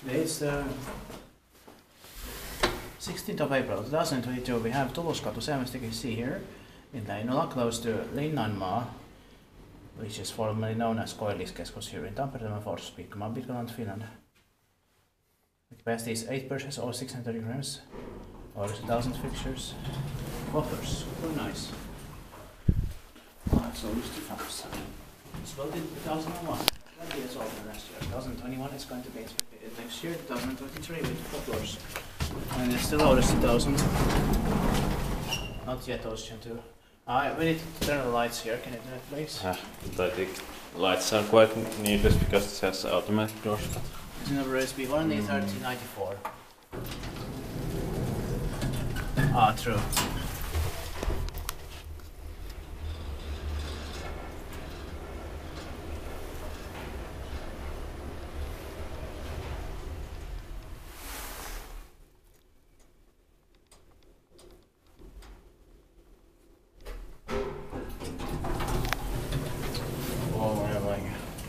Today is the 16th of April 2022. We have Tuluskatu 70 here in Leinola, close to Leinola, which is formerly known as Koilliskeskus here in Tampere, Finland. The capacity is 8 persons or 630 grams, or 1000 fixtures. Offers, very nice. So used to farms. It's built in 2001, 20 years old last year. 2021 is going to be next year, 2023 with 4 floors. And it's still Otis 2000. Not yet Otis 2. We need to turn the lights here, can you do that please? I think lights are quite needless because it has automatic doors. It's number SB1 1394. True.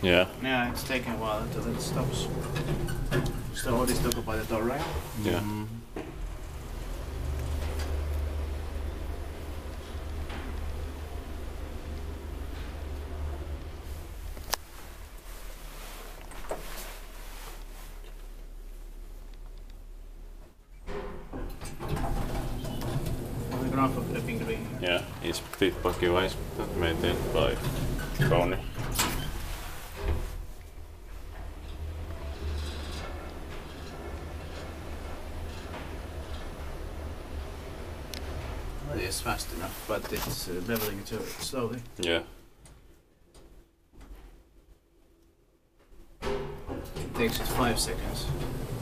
Yeah. Yeah, it's taking a while until it stops. So Otis took by the door, right? Yeah. The ground for flipping the ring. Yeah, inspected package maintained by Tony. It is fast enough, but it's leveling too slowly. Yeah. It takes it 5 seconds.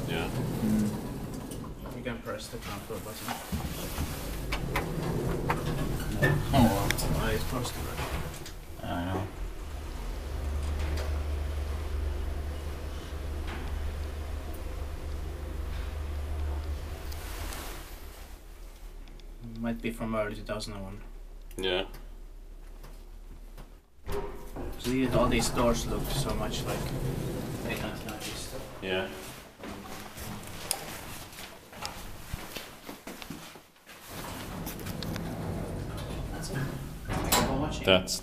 Yeah. You can press the transfer button. It's close to that. I know. Might be from early 2001. Yeah. So all these doors look so much like 1990s stuff. Yeah. That's it. Thank you for watching. That's